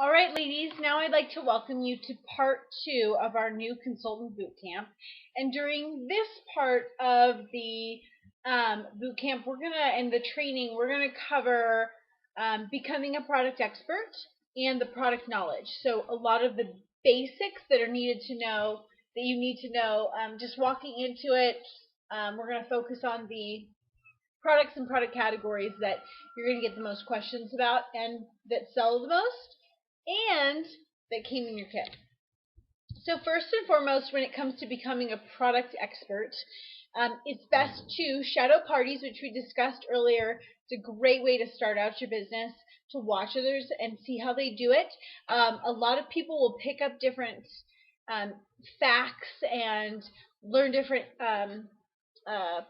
All right, ladies, now I'd like to welcome you to part 2 of our new consultant boot camp. And during this part of the boot camp, and the training, we're going to cover becoming a product expert and the product knowledge. So a lot of the basics that are needed to know, that you need to know, just walking into it, we're going to focus on the products and product categories that you're going to get the most questions about and that sell the most and that came in your kit. So first and foremost, when it comes to becoming a product expert, it's best to shadow parties, which we discussed earlier. It's a great way to start out your business, to watch others and see how they do it. A lot of people will pick up different facts and learn different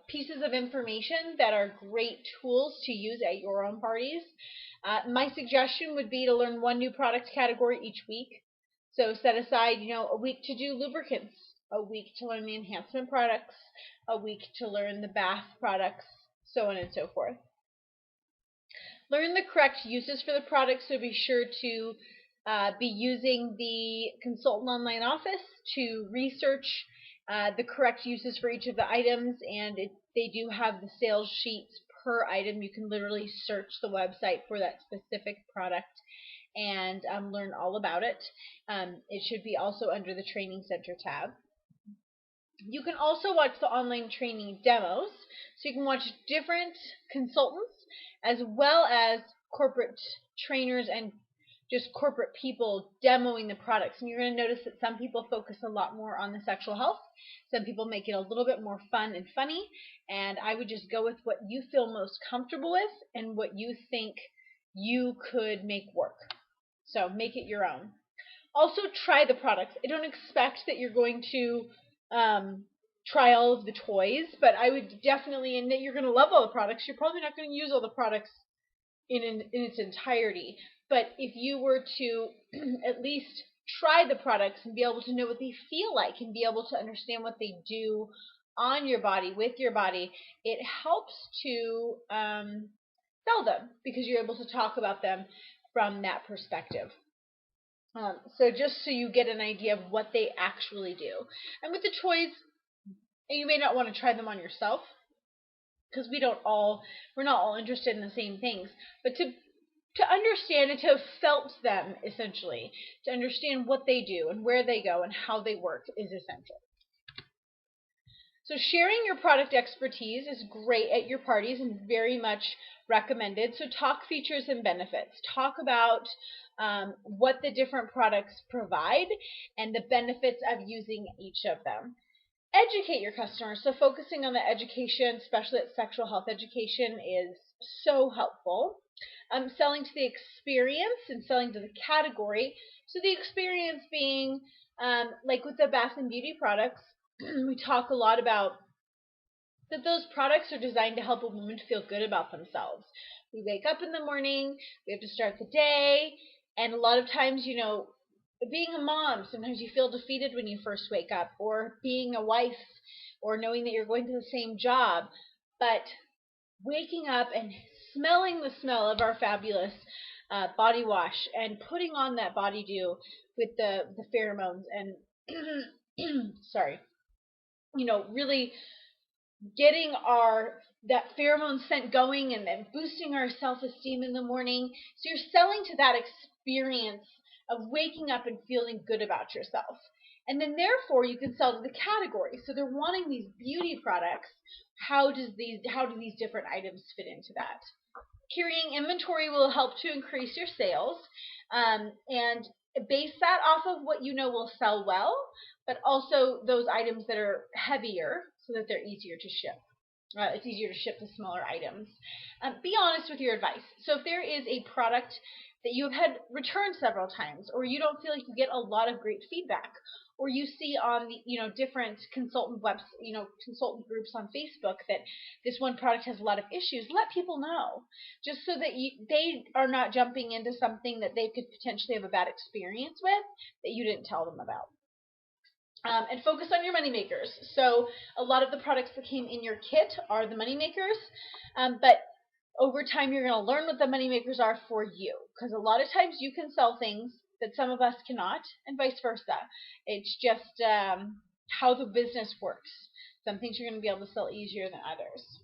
pieces of information that are great tools to use at your own parties. My suggestion would be to learn one new product category each week. So set aside, a week to do lubricants, a week to learn the enhancement products, a week to learn the bath products, so on and so forth. Learn the correct uses for the products, so be sure to be using the consultant online office to research the correct uses for each of the items, and they do have the sales sheets per item. You can literally search the website for that specific product and learn all about it. It should be also under the Training Center tab. You can also watch the online training demos, so you can watch different consultants as well as corporate trainers and just corporate people demoing the products. And you're going to notice that some people focus a lot more on the sexual health. Some people make it a little bit more fun and funny. And I would just go with what you feel most comfortable with and what you think you could make work. So make it your own. Also, try the products. I don't expect that you're going to try all of the toys, but I would definitely, and that you're going to love all the products. You're probably not going to use all the products in its entirety. But if you were to at least try the products and be able to know what they feel like and be able to understand what they do on your body, with your body, it helps to sell them because you're able to talk about them from that perspective. So just so you get an idea of what they actually do. And with the toys, you may not want to try them on yourself because we're not all interested in the same things. But to understand and to have felt them, essentially, to understand what they do and where they go and how they work is essential. So sharing your product expertise is great at your parties and very much recommended. So talk features and benefits. Talk about what the different products provide and the benefits of using each of them. Educate your customers. So focusing on the education, especially at sexual health education, is so helpful. Selling to the experience and selling to the category. So the experience being, like with the bath and beauty products, we talk a lot about that those products are designed to help a woman feel good about themselves. We wake up in the morning, we have to start the day, and a lot of times, being a mom, sometimes you feel defeated when you first wake up, or being a wife, or knowing that you're going to the same job. But waking up and smelling the smell of our fabulous body wash and putting on that body dew with the pheromones and sorry, really getting that pheromone scent going and then boosting our self-esteem in the morning. So you're selling to that experience of waking up and feeling good about yourself. And then therefore you can sell to the category. So they're wanting these beauty products. How do these different items fit into that? Carrying inventory will help to increase your sales and base that off of what you know will sell well, but also those items that are heavier so that they're easier to ship. It's easier to ship the smaller items. Be honest with your advice. So if there is a product that you have had returned several times, or you don't feel like you get a lot of great feedback, or you see on the, different consultant consultant groups on Facebook that this one product has a lot of issues, let people know, just so that they are not jumping into something that they could potentially have a bad experience with that you didn't tell them about. And focus on your money makers. So a lot of the products that came in your kit are the money makers, but Over time, you're going to learn what the money makers are for you, because a lot of times you can sell things that some of us cannot, and vice versa. It's just how the business works. Some things you're going to be able to sell easier than others.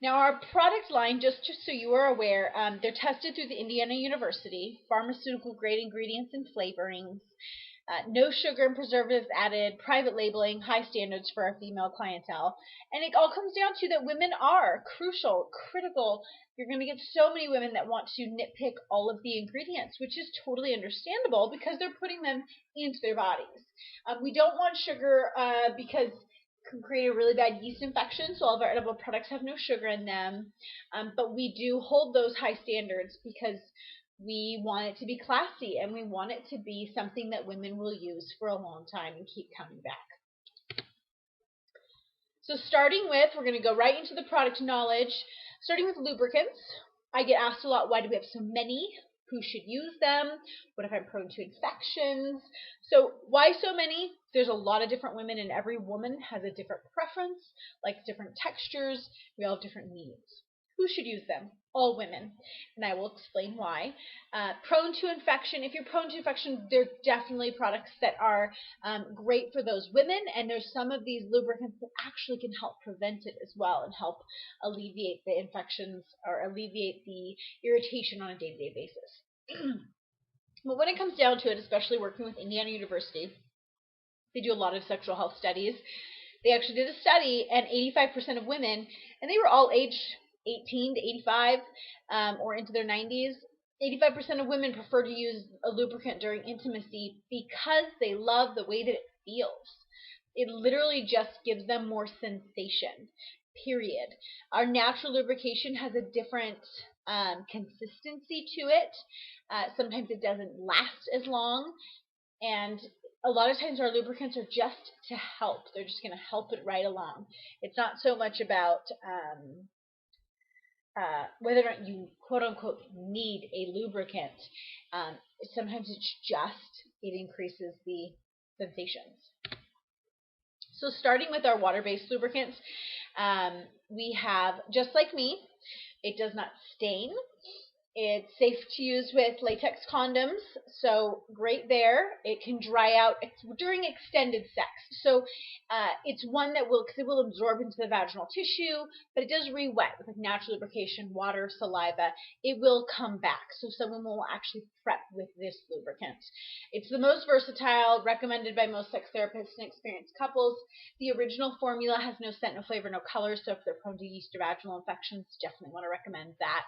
Now, our product line, just so you are aware, they're tested through the Indiana University, pharmaceutical grade ingredients and flavorings, no sugar and preservatives added, private labeling, high standards for our female clientele. And it all comes down to that women are crucial, critical. You're going to get so many women that want to nitpick all of the ingredients, which is totally understandable because they're putting them into their bodies. We don't want sugar because can create a really bad yeast infection, so all of our edible products have no sugar in them. But we do hold those high standards because we want it to be classy and we want it to be something that women will use for a long time and keep coming back. So starting with, we're going to go right into the product knowledge. Starting with lubricants. I get asked a lot, why do we have so many? Who should use them? What if I'm prone to infections? So why so many? There's a lot of different women, and every woman has a different preference, likes different textures. We all have different needs. Who should use them? All women, and I will explain why. Prone to infection. If you're prone to infection, there are definitely products that are great for those women, and there's some of these lubricants that actually can help prevent it as well and help alleviate the infections or alleviate the irritation on a day-to-day basis. But when it comes down to it, especially working with Indiana University, they do a lot of sexual health studies. They actually did a study, and 85% of women, and they were all aged 18 to 85 or into their 90s, 85% of women prefer to use a lubricant during intimacy because they love the way that it feels. It literally just gives them more sensation, period. Our natural lubrication has a different consistency to it. Sometimes it doesn't last as long, and a lot of times our lubricants are just to help. They're just going to help it right along. It's not so much about whether or not you quote unquote need a lubricant. Sometimes it's just, it increases the sensations. So starting with our water-based lubricants, we have Just Like Me. It does not stain. It's safe to use with latex condoms, so great there. It can dry out during extended sex. So it's one that because it will absorb into the vaginal tissue, but it does re-wet with natural lubrication, water, saliva. It will come back. So someone will actually prep with this lubricant. It's the most versatile, recommended by most sex therapists and experienced couples. The original formula has no scent, no flavor, no color, so if they're prone to yeast or vaginal infections, definitely want to recommend that.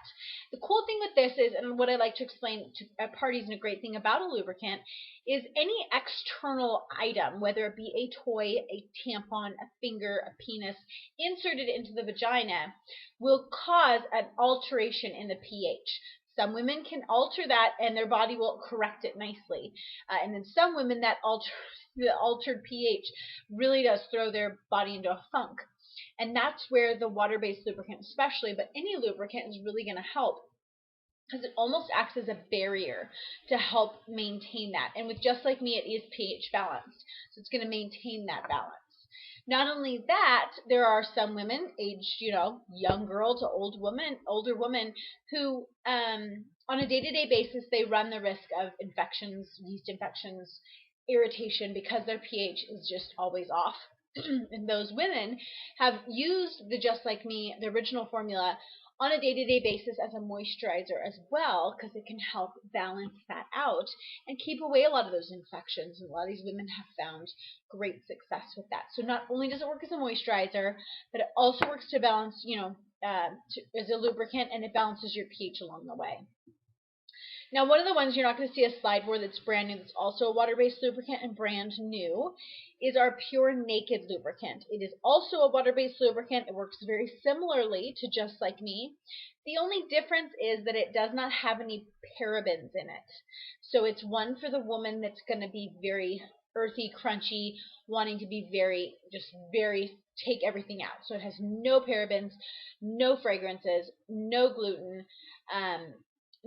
The cool thing with this is, and what I like to explain to parties, and a great thing about a lubricant, is any external item, whether it be a toy, a tampon, a finger, a penis, inserted into the vagina, will cause an alteration in the pH. Some women can alter that and their body will correct it nicely. And then some women, the altered pH really does throw their body into a funk. And that's where the water-based lubricant especially, but any lubricant is really going to help, because it almost acts as a barrier to help maintain that. And with Just Like Me, it is pH balanced, so it's going to maintain that balance. Not only that, there are some women aged, young girl to older woman who, on a day-to-day basis, they run the risk of infections, yeast infections, irritation, because their pH is just always off. And those women have used the Just Like Me, the original formula, on a day-to-day basis as a moisturizer as well, because it can help balance that out and keep away a lot of those infections. And a lot of these women have found great success with that. So not only does it work as a moisturizer, but it also works to balance, as a lubricant, and it balances your pH along the way. Now, one of the ones you're not going to see a slide for that's brand new, that's also a water-based lubricant and brand new, is our Pure Naked lubricant. It is also a water-based lubricant. It works very similarly to Just Like Me. The only difference is that it does not have any parabens in it. So it's one for the woman that's going to be very earthy, crunchy, wanting to be very take everything out. So it has no parabens, no fragrances, no gluten,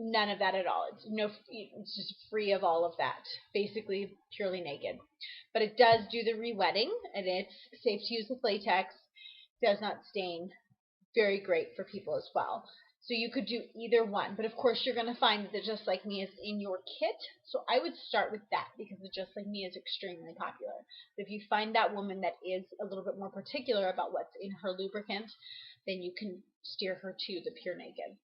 none of that at all. It's just free of all of that. Basically purely naked. But it does do the re-wetting, and it's safe to use with latex, does not stain, very great for people as well. So you could do either one, but of course you're going to find that the Just Like Me is in your kit. So I would start with that because the Just Like Me is extremely popular. But if you find that woman that is a little bit more particular about what's in her lubricant, then you can steer her to the Pure Naked.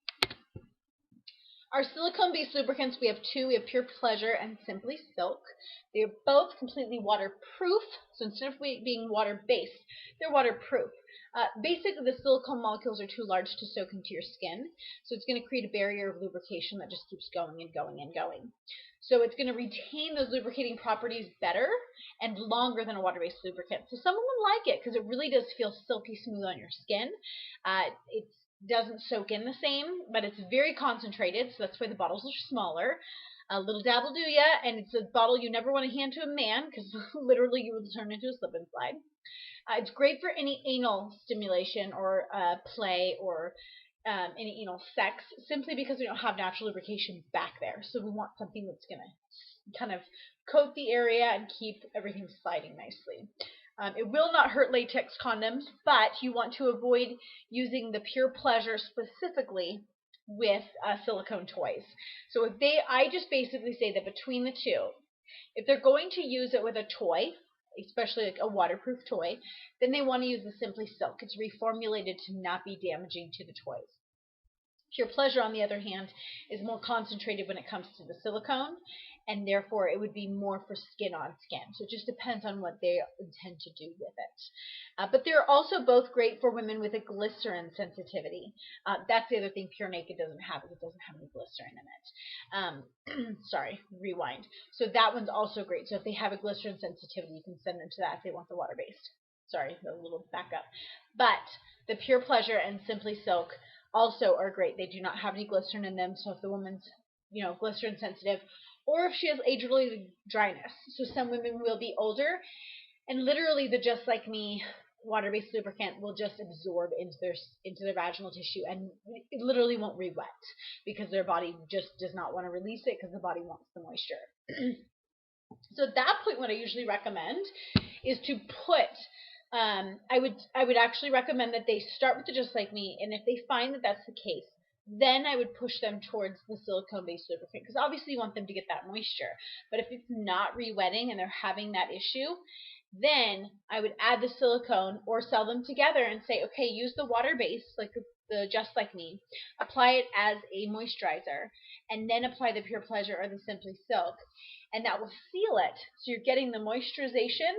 Our silicone-based lubricants, we have two. We have Pure Pleasure and Simply Silk. They are both completely waterproof. So instead of being water-based, they're waterproof. Basically, the silicone molecules are too large to soak into your skin. So it's going to create a barrier of lubrication that just keeps going and going and going. So it's going to retain those lubricating properties better and longer than a water-based lubricant. So some women like it because it really does feel silky smooth on your skin. It doesn't soak in the same, but it's very concentrated, so that's why the bottles are smaller. A little dab will do ya, and it's a bottle you never want to hand to a man because literally you will turn into a slip and slide. It's great for any anal stimulation or play or any anal sex, simply because we don't have natural lubrication back there. So we want something that's going to kind of coat the area and keep everything sliding nicely. It will not hurt latex condoms, but you want to avoid using the Pure Pleasure specifically with silicone toys. So I just basically say that between the two, if they're going to use it with a toy, especially like a waterproof toy, then they want to use the Simply Silk. It's reformulated to not be damaging to the toys. Pure Pleasure, on the other hand, is more concentrated when it comes to the silicone, and therefore it would be more for skin on skin. So it just depends on what they intend to do with it. But they're also both great for women with a glycerin sensitivity. That's the other thing Pure Naked doesn't have, is it doesn't have any glycerin in it. Sorry, rewind. So that one's also great. So if they have a glycerin sensitivity, you can send them to that if they want the water-based. Sorry, a little backup. But the Pure Pleasure and Simply Silk also are great. They do not have any glycerin in them, so if the woman's, glycerin sensitive, or if she has age-related dryness. So some women will be older, and literally the Just Like Me water-based lubricant will just absorb into their vaginal tissue, and it literally won't re-wet because their body just does not want to release it because the body wants the moisture. So at that point, what I usually recommend is to put I would actually recommend that they start with the Just Like Me, and if they find that that's the case, then I would push them towards the silicone-based lubricant, because obviously you want them to get that moisture. But if it's not re-wetting and they're having that issue, then I would add the silicone or sell them together and say, okay, use the water-based, like the Just Like Me, apply it as a moisturizer, and then apply the Pure Pleasure or the Simply Silk, and that will seal it. So you're getting the moisturization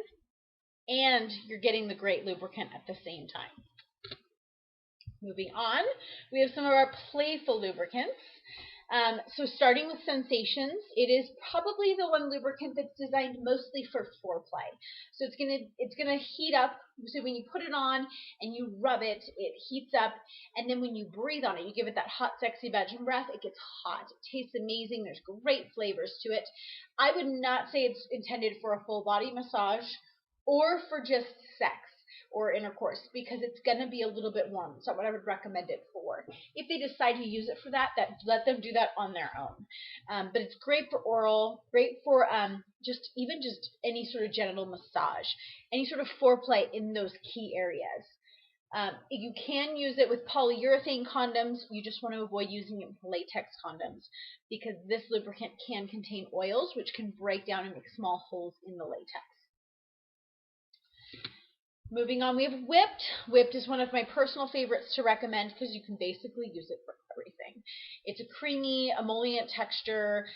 and you're getting the great lubricant at the same time. Moving on, we have some of our playful lubricants. So starting with Sensations, it is probably the one lubricant that's designed mostly for foreplay. So it's gonna heat up. So when you put it on and you rub it, it heats up, and then when you breathe on it, you give it that hot, sexy vaginal breath. It gets hot. It tastes amazing. There's great flavors to it. I would not say it's intended for a full body massage or for just sex or intercourse, because it's going to be a little bit warm. It's not what I would recommend it for. If they decide to use it for that, let them do that on their own. But it's great for oral, great for just any sort of genital massage, any sort of foreplay in those key areas. You can use it with polyurethane condoms. You just want to avoid using it with latex condoms, because this lubricant can contain oils which can break down and make small holes in the latex. Moving on, we have Whipped. Whipped is one of my personal favorites to recommend because you can basically use it for everything. It's a creamy, emollient texture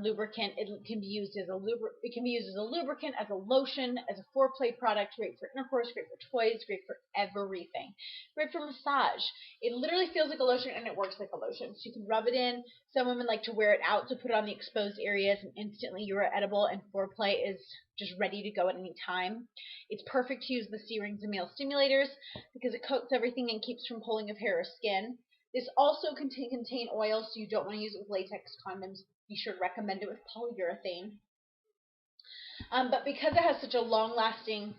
lubricant. It can be used as a lubricant, as a lotion, as a foreplay product. Great for intercourse, great for toys, great for everything. Great for massage. It literally feels like a lotion and it works like a lotion. So you can rub it in. Some women like to wear it out to put it on the exposed areas, and instantly you're edible and foreplay is just ready to go at any time. It's perfect to use the C-rings and male stimulators because it coats everything and keeps from pulling of hair or skin. This also can contain oil, so you don't want to use it with latex condoms. Be sure to recommend it with polyurethane. But because it has such a long-lasting,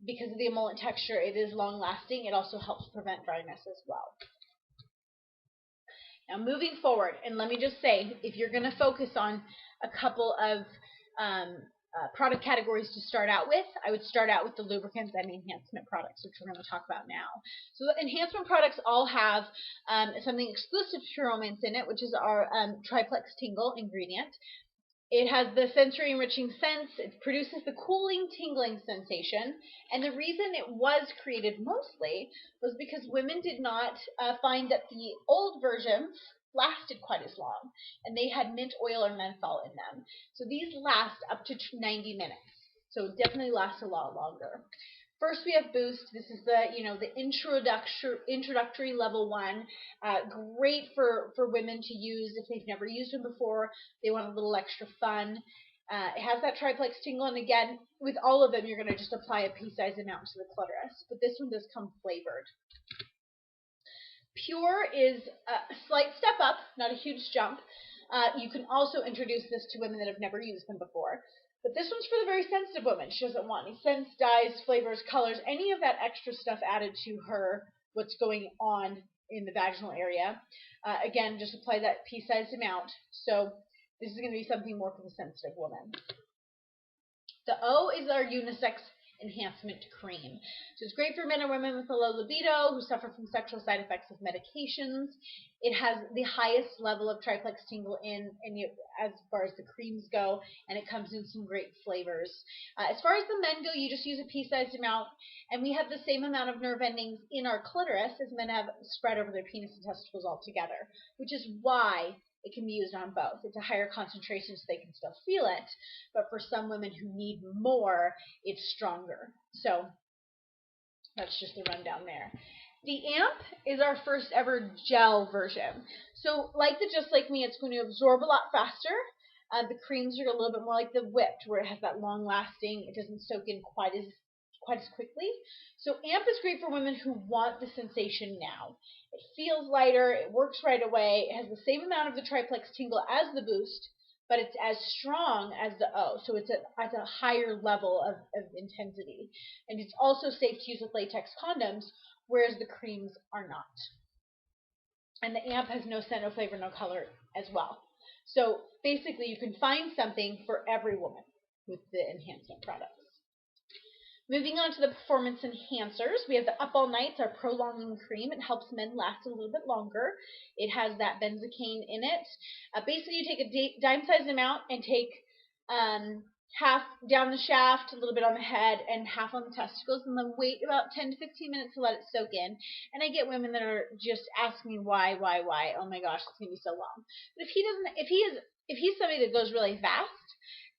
because of the emollient texture, it is long-lasting. It also helps prevent dryness as well. Now moving forward, and let me just say, if you're going to focus on a couple of product categories to start out with. I would start out with the lubricants and enhancement products, which we're going to talk about now. So the enhancement products all have something exclusive to Pure Romance in it, which is our triplex tingle ingredient. It has the sensory enriching scents. It produces the cooling, tingling sensation. And the reason it was created mostly was because women did not find that the old versions lasted quite as long, and they had mint oil or menthol in them. So these last up to 90 minutes. So it definitely lasts a lot longer. First, we have Boost. This is the introductory level one. Great for women to use if they've never used them before. They want a little extra fun. It has that triplex tingle, and again, with all of them, you're going to just apply a pea-sized amount to the clitoris. But this one does come flavored. Pure is a slight step up, not a huge jump. You can also introduce this to women that have never used them before. But this one's for the very sensitive woman. She doesn't want any scents, dyes, flavors, colors, any of that extra stuff added to her, what's going on in the vaginal area. Again, just apply that pea-sized amount. So this is going to be something more for the sensitive woman. The O is our unisex enhancement cream. So it's great for men and women with a low libido who suffer from sexual side effects of medications. It has the highest level of triplex tingle as far as the creams go, and it comes in some great flavors. As far as the men go, you just use a pea-sized amount, and we have the same amount of nerve endings in our clitoris as men have spread over their penis and testicles altogether, which is why it can be used on both. It's a higher concentration so they can still feel it, but for some women who need more, it's stronger. So that's just the rundown there. The AMP is our first ever gel version. So like the Just Like Me, it's going to absorb a lot faster. The creams are a little bit more like the Whipped, where it has that long lasting, it doesn't soak in quite as quickly. So AMP is great for women who want the sensation now. It feels lighter, it works right away, it has the same amount of the triplex tingle as the Boost, but it's as strong as the O, so it's at a higher level of intensity. And it's also safe to use with latex condoms, whereas the creams are not. And the AMP has no scent, no flavor, no color as well. So basically you can find something for every woman with the enhancement products. Moving on to the performance enhancers, we have the Up All Nights, our prolonging cream. It helps men last a little bit longer. It has that benzocaine in it. Basically, you take a dime-sized amount and take half down the shaft, a little bit on the head, and half on the testicles, and then wait about 10 to 15 minutes to let it soak in. And I get women that are just asking me why. Oh my gosh, it's gonna be so long. But if he's somebody that goes really fast,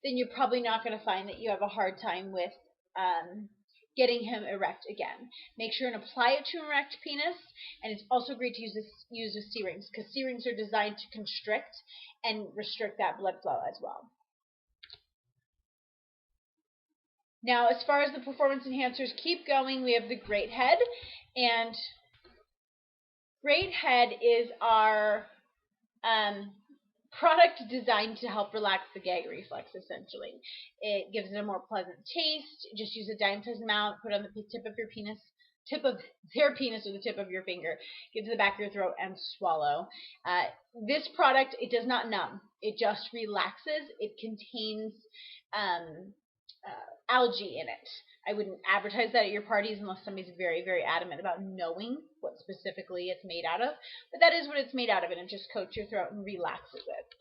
then you're probably not going to find that you have a hard time with getting him erect again. Make sure and apply it to an erect penis, and it's also great to use with C-rings, because C-rings are designed to constrict and restrict that blood flow as well. Now, as far as the performance enhancers keep going, we have the Great Head, and Great Head is our product designed to help relax the gag reflex, essentially. It gives it a more pleasant taste. Just use a dime-sized amount, put it on the tip of their penis or the tip of your finger. Get to the back of your throat and swallow. This product, it does not numb. It just relaxes. It contains algae in it. I wouldn't advertise that at your parties unless somebody's very, very adamant about knowing what specifically it's made out of. But that is what it's made out of, and it just coats your throat and relaxes it.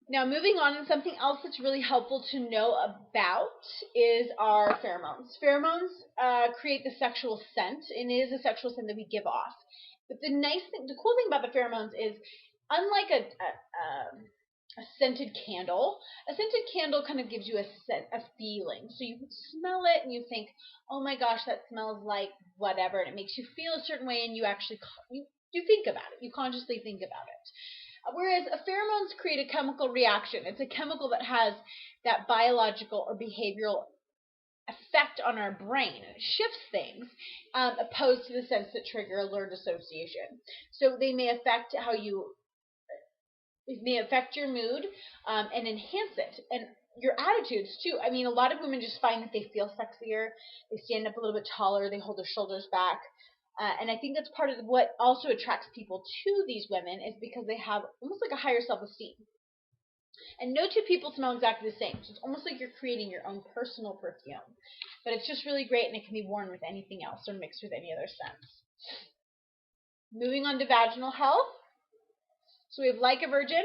Now, moving on, and something else that's really helpful to know about is our pheromones. Pheromones create the sexual scent, and it is a sexual scent that we give off. But the cool thing about the pheromones is, unlike a scented candle kind of gives you a feeling. So you smell it and you think, oh my gosh, that smells like whatever, and it makes you feel a certain way, and you actually you think about it. You consciously think about it. Whereas pheromones create a chemical reaction. It's a chemical that has that biological or behavioral effect on our brain. It shifts things, opposed to the scents that trigger a learned association. So they may affect it may affect your mood and enhance it, and your attitudes too. I mean, a lot of women just find that they feel sexier, they stand up a little bit taller, they hold their shoulders back, and I think that's part of what also attracts people to these women, is because they have almost like a higher self-esteem. And no two people smell exactly the same. So it's almost like you're creating your own personal perfume. But it's just really great, and it can be worn with anything else or mixed with any other scents. Moving on to vaginal health. So we have Like a Virgin.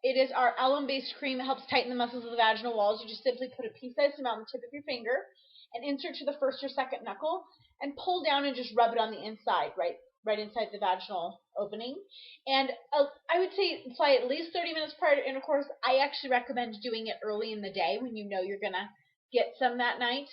It is our alum-based cream that helps tighten the muscles of the vaginal walls. You just simply put a pea-sized amount on the tip of your finger and insert to the first or second knuckle and pull down and just rub it on the inside, right inside the vaginal opening. And I would say apply at least 30 minutes prior to intercourse. I actually recommend doing it early in the day when you know you're going to get some that night.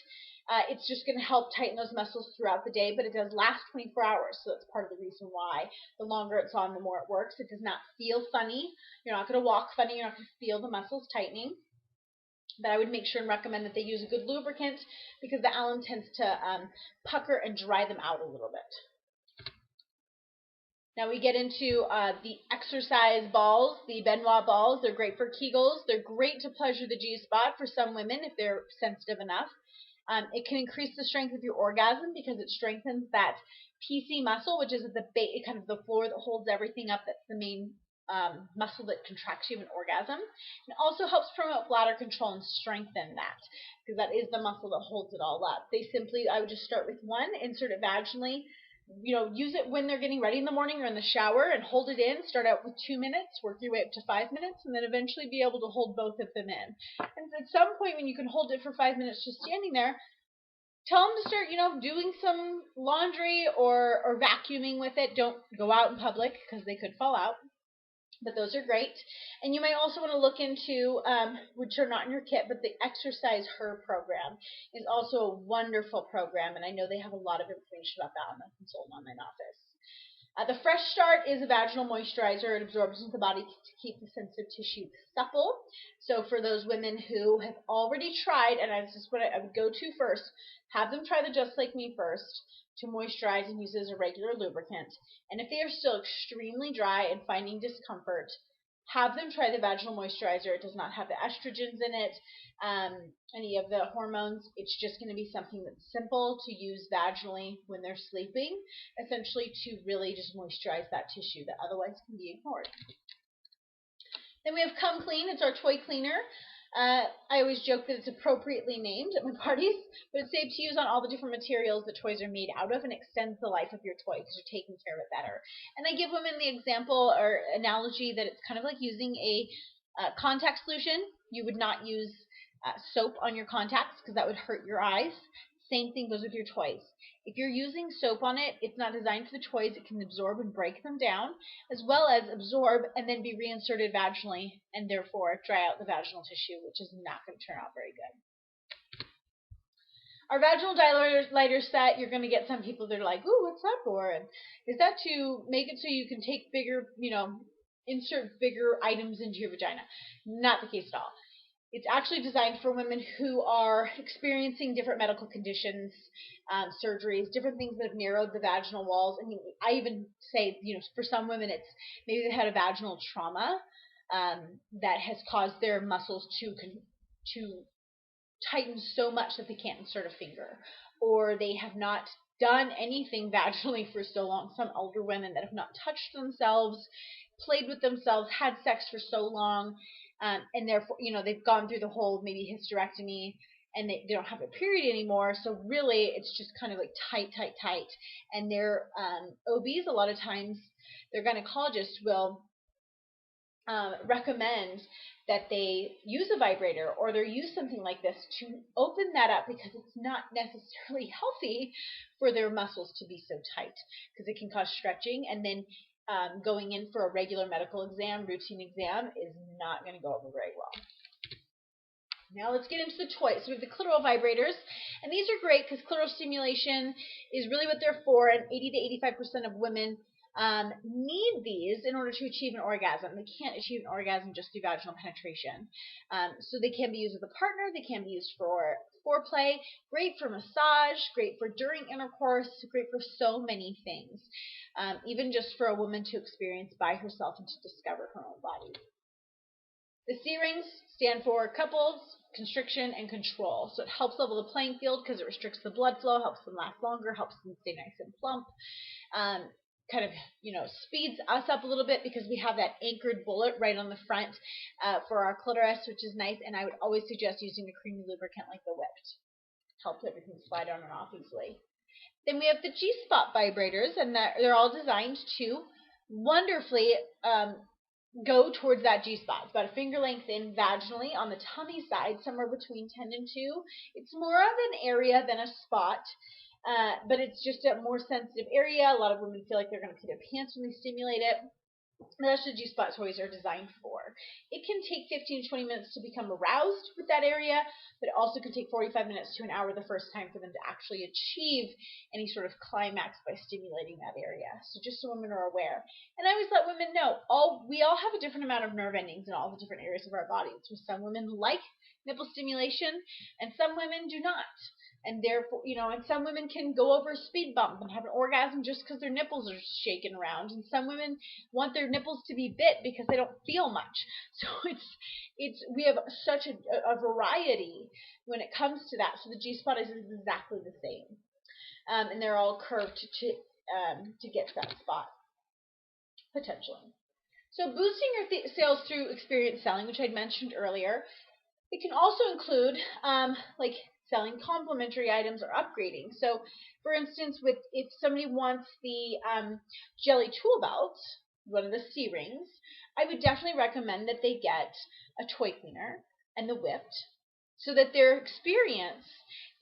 It's just going to help tighten those muscles throughout the day, but it does last 24 hours, so that's part of the reason why the longer it's on, the more it works. It does not feel funny. You're not going to walk funny. You're not going to feel the muscles tightening. But I would make sure and recommend that they use a good lubricant because the alum tends to pucker and dry them out a little bit. Now we get into the exercise balls, the Benoit balls. They're great for Kegels. They're great to pleasure the G-spot for some women if they're sensitive enough. It can increase the strength of your orgasm because it strengthens that PC muscle, which is at the base, kind of the floor that holds everything up. That's the main muscle that contracts you in orgasm. It also helps promote bladder control and strengthen that because that is the muscle that holds it all up. I would just start with one, insert it vaginally. Use it when they're getting ready in the morning or in the shower and hold it in. Start out with 2 minutes, work your way up to 5 minutes, and then eventually be able to hold both of them in. And at some point when you can hold it for 5 minutes just standing there, tell them to start, doing some laundry or vacuuming with it. Don't go out in public because they could fall out. But those are great. And you might also want to look into, which are not in your kit, but the Exercise Her program is also a wonderful program, and I know they have a lot of information about that on the Consult Online office. The Fresh Start is a vaginal moisturizer. It absorbs into the body to keep the sensitive tissue supple. So for those women who have already tried, and this is what I would go to first, have them try the Just Like Me first to moisturize and use it as a regular lubricant. And if they are still extremely dry and finding discomfort, have them try the vaginal moisturizer. It does not have the estrogens in it, any of the hormones. It's just going to be something that's simple to use vaginally when they're sleeping, essentially to really just moisturize that tissue that otherwise can be ignored. Then we have Come Clean. It's our toy cleaner. I always joke that it's appropriately named at my parties, but it's safe to use on all the different materials that toys are made out of and extends the life of your toy because you're taking care of it better. And I give women the example or analogy that it's kind of like using a contact solution. You would not use soap on your contacts because that would hurt your eyes. Same thing goes with your toys. If you're using soap on it, it's not designed for the toys. It can absorb and break them down, as well as absorb and then be reinserted vaginally and therefore dry out the vaginal tissue, which is not going to turn out very good. Our vaginal dilator set, you're going to get some people that are like, ooh, what's that for? And is that to make it so you can take bigger, insert bigger items into your vagina? Not the case at all. It's actually designed for women who are experiencing different medical conditions, surgeries, different things that have narrowed the vaginal walls. I mean, I even say, for some women, it's maybe they had a vaginal trauma that has caused their muscles to tighten so much that they can't insert a finger, or they have not done anything vaginally for so long. Some older women that have not touched themselves, played with themselves, had sex for so long. And therefore, they've gone through the whole maybe hysterectomy and they don't have a period anymore. So really, it's just kind of like tight. And their OBs, a lot of times, their gynecologists will recommend that they use a vibrator or they use something like this to open that up because it's not necessarily healthy for their muscles to be so tight because it can cause stretching, and then going in for a regular medical exam, routine exam, is not going to go over very well. Now let's get into the toys. So we have the clitoral vibrators, and these are great because clitoral stimulation is really what they're for, and 80 to 85% of women need these in order to achieve an orgasm. They can't achieve an orgasm just through vaginal penetration. So they can be used with a partner. They can be used for foreplay. Great for massage. Great for during intercourse. Great for so many things. Even just for a woman to experience by herself and to discover her own body. The C-rings stand for couples, constriction, and control. So it helps level the playing field because it restricts the blood flow, helps them last longer, helps them stay nice and plump. kind of, speeds us up a little bit because we have that anchored bullet right on the front for our clitoris, which is nice. And I would always suggest using a creamy lubricant like the Whipped. Helps everything slide on and off easily. Then we have the G-spot vibrators, and they're all designed to wonderfully go towards that G-spot. It's about a finger length in vaginally on the tummy side, somewhere between 10 and 2. It's more of an area than a spot, but it's just a more sensitive area. A lot of women feel like they're going to pee their pants when they stimulate it. That's what G-spot toys are designed for. It can take 15 to 20 minutes to become aroused with that area, but it also can take 45 minutes to an hour the first time for them to actually achieve any sort of climax by stimulating that area. So just so women are aware. And I always let women know, we all have a different amount of nerve endings in all the different areas of our bodies. So some women like nipple stimulation, and some women do not. And therefore, and some women can go over a speed bump and have an orgasm just because their nipples are shaking around. And some women want their nipples to be bit because they don't feel much. So we have such a variety when it comes to that. So the G-spot is exactly the same. And they're all curved to get to that spot, potentially. So boosting your sales through experience selling, which I'd mentioned earlier, it can also include like selling complementary items or upgrading. So, for instance, if somebody wants the jelly tool belt, one of the C-rings, I would definitely recommend that they get a toy cleaner and the Whipped, so that their experience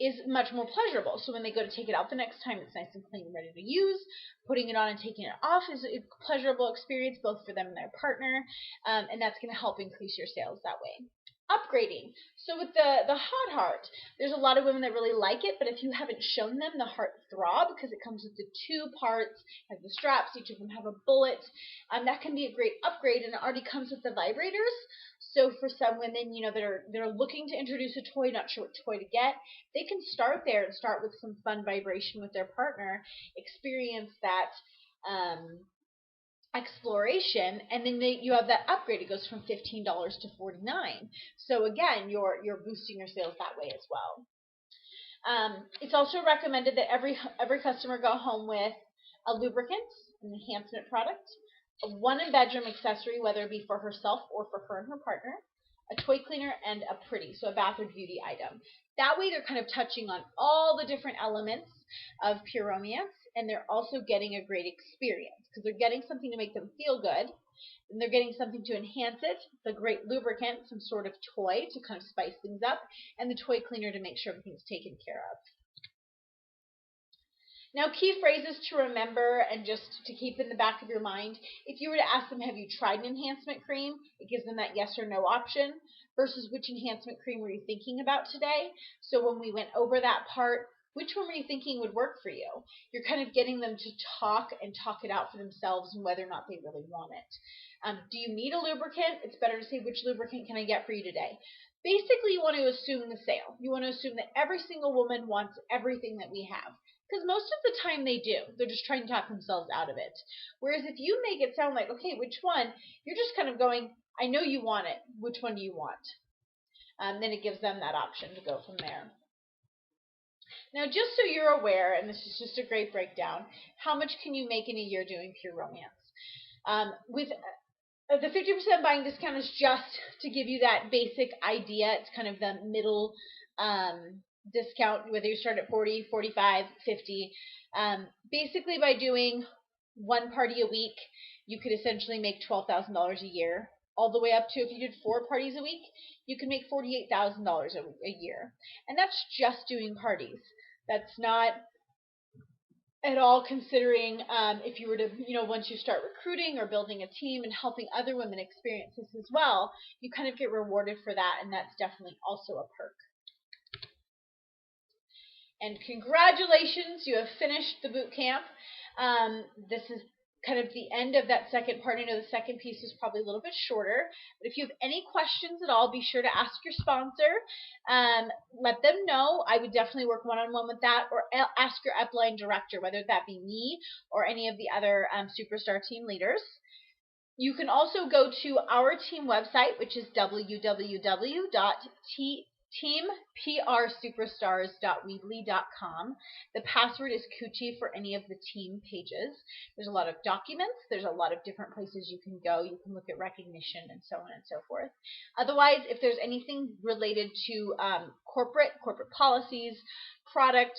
is much more pleasurable. So when they go to take it out the next time, it's nice and clean and ready to use. Putting it on and taking it off is a pleasurable experience both for them and their partner, and that's going to help increase your sales that way. Upgrading. So with the hot heart, there's a lot of women that really like it, but if you haven't shown them the heart throb, because it comes with the 2 parts, has the straps, each of them have a bullet, that can be a great upgrade, and it already comes with the vibrators. So for some women, they're looking to introduce a toy, not sure what toy to get, they can start there and start with some fun vibration with their partner, experience that exploration, and then you have that upgrade. It goes from $15 to $49. So again, you're boosting your sales that way as well. It's also recommended that every customer go home with a lubricant, an enhancement product, one in-bedroom accessory, whether it be for herself or for her and her partner, a toy cleaner, and a pretty, so a bath or beauty item. That way they're kind of touching on all the different elements of pure romance, and they're also getting a great experience because they're getting something to make them feel good, and they're getting something to enhance it, the great lubricant, some sort of toy to kind of spice things up, and the toy cleaner to make sure everything's taken care of. Now, key phrases to remember and just to keep in the back of your mind. If you were to ask them, have you tried an enhancement cream? It gives them that yes or no option versus which enhancement cream were you thinking about today? So when we went over that part, which one were you thinking would work for you? You're kind of getting them to talk it out for themselves and whether or not they really want it. Do you need a lubricant? It's better to say, which lubricant can I get for you today? Basically, you want to assume the sale. You want to assume that every single woman wants everything that we have. Because most of the time they do. They're just trying to talk themselves out of it. Whereas if you make it sound like, okay, which one? You're just kind of going, I know you want it. Which one do you want? Then it gives them that option to go from there. Now, just so you're aware, and this is just a great breakdown, how much can you make in a year doing pure romance? With the 50% buying discount is just to give you that basic idea. It's kind of the middle discount, whether you start at 40, 45, 50. Basically, by doing one party a week, you could essentially make $12,000 a year. All the way up to, if you did 4 parties a week, you can make $48,000 a year. And that's just doing parties. That's not at all considering if you were to, once you start recruiting or building a team and helping other women experience this as well, you kind of get rewarded for that, and that's definitely also a perk. And congratulations, you have finished the boot camp. This is kind of the end of that second part. I know the second piece is probably a little bit shorter, but if you have any questions at all, be sure to ask your sponsor. Let them know. I would definitely work one-on-one with that, or ask your upline director, whether that be me or any of the other Superstar team leaders. You can also go to our team website, which is www.tclean.com. teamprsuperstars.weebly.com. The password is Coochie for any of the team pages. There's a lot of documents. There's a lot of different places you can go. You can look at recognition and so on and so forth. Otherwise, if there's anything related to corporate policies, product,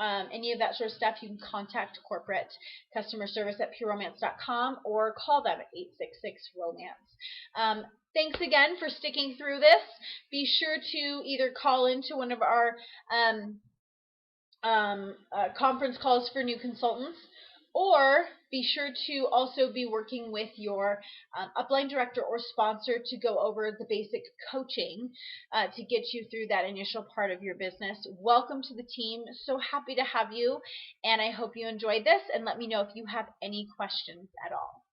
any of that sort of stuff, you can contact corporate customer service at pureromance.com or call them at 866-ROMANCE. Thanks again for sticking through this. Be sure to either call into one of our conference calls for new consultants, or be sure to also be working with your upline director or sponsor to go over the basic coaching to get you through that initial part of your business. Welcome to the team. So happy to have you, and I hope you enjoyed this, and let me know if you have any questions at all.